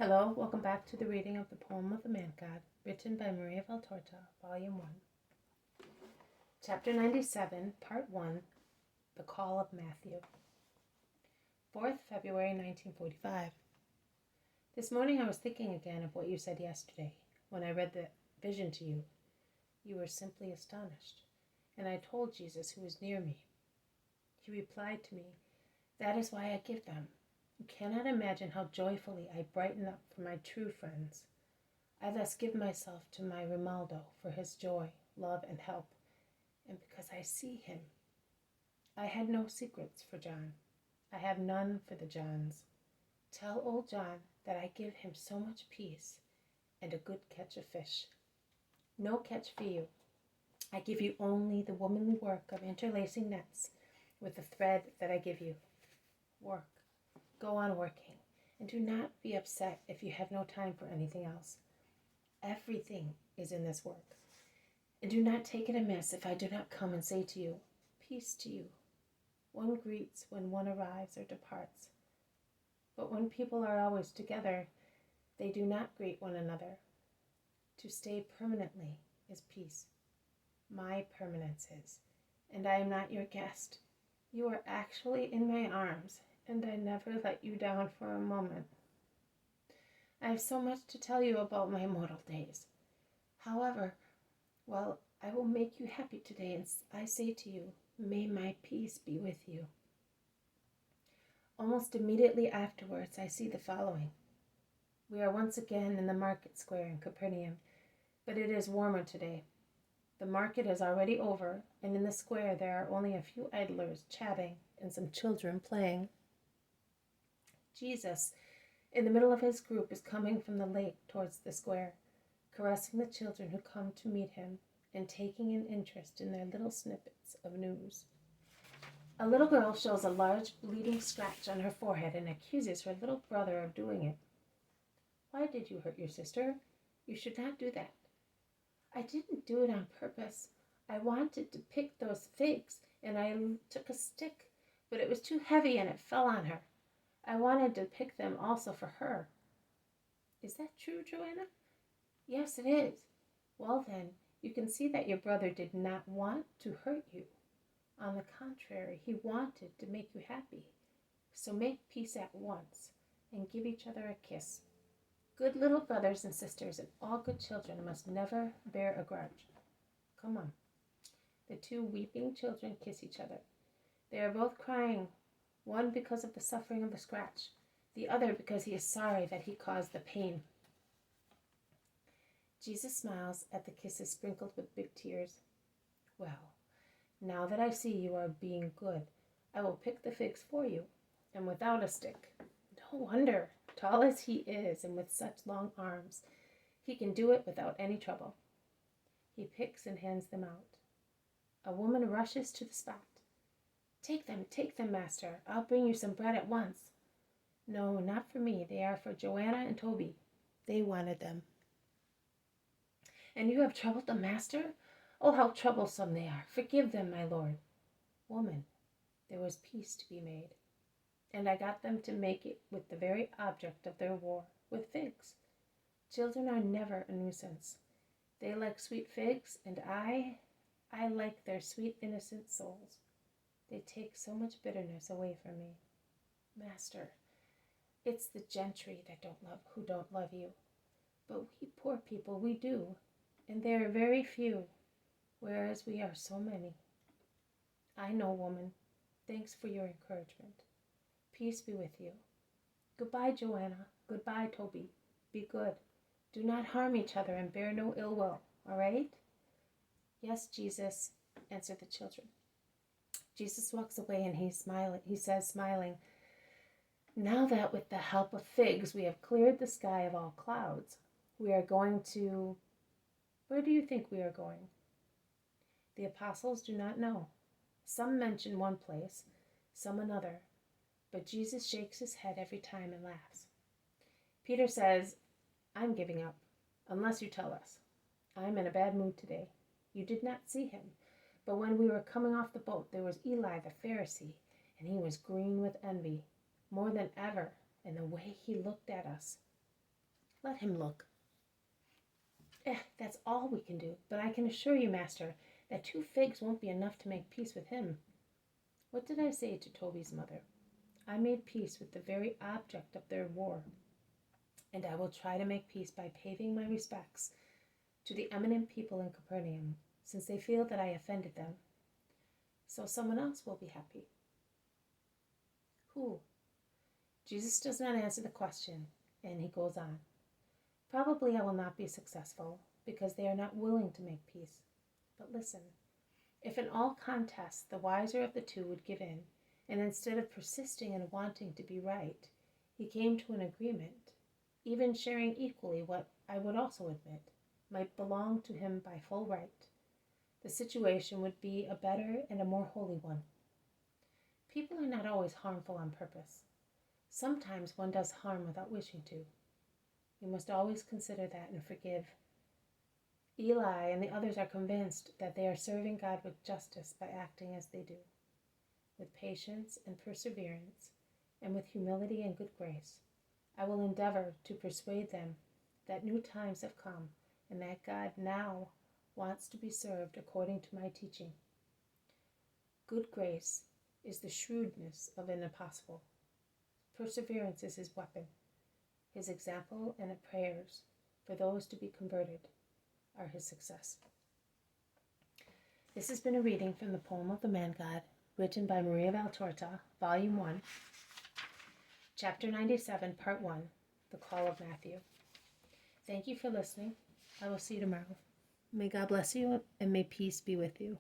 Hello, welcome back to the reading of the poem of the Man God, written by Maria Valtorta, Volume 1. Chapter 97, Part 1, The Call of Matthew. 4th February 1945. This morning I was thinking again of what you said yesterday, when I read the vision to you. You were simply astonished, and I told Jesus who was near me. He replied to me, "That is why I give them. You cannot imagine how joyfully I brighten up for my true friends. I thus give myself to my Romaldo for his joy, love, and help, and because I see him. I had no secrets for John. I have none for the Johns. Tell old John that I give him so much peace and a good catch of fish. No catch for you. I give you only the womanly work of interlacing nets with the thread that I give you. Work. Go on working, and do not be upset if you have no time for anything else. Everything is in this work. And do not take it amiss if I do not come and say to you, 'Peace to you.' One greets when one arrives or departs. But when people are always together, they do not greet one another. To stay permanently is peace. My permanence is, and I am not your guest. You are actually in my arms, and I never let you down for a moment. I have so much to tell you about my mortal days. However, I will make you happy today, and I say to you, may my peace be with you." Almost immediately afterwards, I see the following. We are once again in the market square in Capernaum, but it is warmer today. The market is already over, and in the square there are only a few idlers chatting and some children playing. Jesus, in the middle of his group, is coming from the lake towards the square, caressing the children who come to meet him and taking an interest in their little snippets of news. A little girl shows a large bleeding scratch on her forehead and accuses her little brother of doing it. "Why did you hurt your sister? You should not do that." "I didn't do it on purpose. I wanted to pick those figs, and I took a stick, but it was too heavy and it fell on her. I wanted to pick them also for her." "Is that true, Joanna?" "Yes, it is." "Well, then, you can see that your brother did not want to hurt you. On the contrary, he wanted to make you happy. So make peace at once and give each other a kiss. Good little brothers and sisters and all good children must never bear a grudge. Come on." The two weeping children kiss each other. They are both crying, one because of the suffering of the scratch, the other because he is sorry that he caused the pain. Jesus smiles at the kisses sprinkled with big tears. "Well, now that I see you are being good, I will pick the figs for you, and without a stick. No wonder, tall as he is and with such long arms, he can do it without any trouble." He picks and hands them out. A woman rushes to the spot. Take them, master. I'll bring you some bread at once." "No, not for me. They are for Joanna and Toby. They wanted them." "And you have troubled the master? Oh, how troublesome they are. Forgive them, my lord." "Woman, there was peace to be made, and I got them to make it with the very object of their war, with figs. Children are never a nuisance. They like sweet figs, and I like their sweet innocent souls. They take so much bitterness away from me. Master, it's the gentry that who don't love you. But we poor people, we do, and they are very few, whereas we are so many. I know, woman. Thanks for your encouragement. Peace be with you. Goodbye, Joanna. Goodbye, Toby. Be good. Do not harm each other and bear no ill will, all right?" "Yes, Jesus," answered the children. Jesus walks away and he says, smiling, "Now that with the help of figs we have cleared the sky of all clouds, we are going to... Where do you think we are going?" The apostles do not know. Some mention one place, some another, but Jesus shakes his head every time and laughs. Peter says, "I'm giving up, unless you tell us. I'm in a bad mood today. You did not see him, but when we were coming off the boat, there was Eli the Pharisee, and he was green with envy, more than ever, in the way he looked at us." Let him look. That's all we can do, but I can assure you, master, that 2 figs won't be enough to make peace with him. What did I say to Toby's mother? I made peace with the very object of their war, and I will try to make peace by paving my respects to the eminent people in Capernaum, since they feel that I offended them. So someone else will be happy. Who? Jesus does not answer the question, and he goes on. Probably I will not be successful, because they are not willing to make peace. But listen, if in all contests the wiser of the 2 would give in, and instead of persisting in wanting to be right, he came to an agreement, even sharing equally what I would also admit might belong to him by full right, the situation would be a better and a more holy one. People are not always harmful on purpose. Sometimes one does harm without wishing to. You must always consider that and forgive. Eli and the others are convinced that they are serving God with justice by acting as they do, with patience and perseverance, and with humility and good grace. I will endeavor to persuade them that new times have come and that God now wants to be served according to my teaching. Good grace is the shrewdness of an apostle. Perseverance is his weapon. His example and prayers for those to be converted are his success. This has been a reading from the Poem of the Man God, written by Maria Valtorta, Volume 1, Chapter 97, Part 1, The Call of Matthew. Thank you for listening. I will see you tomorrow. May God bless you, and may peace be with you.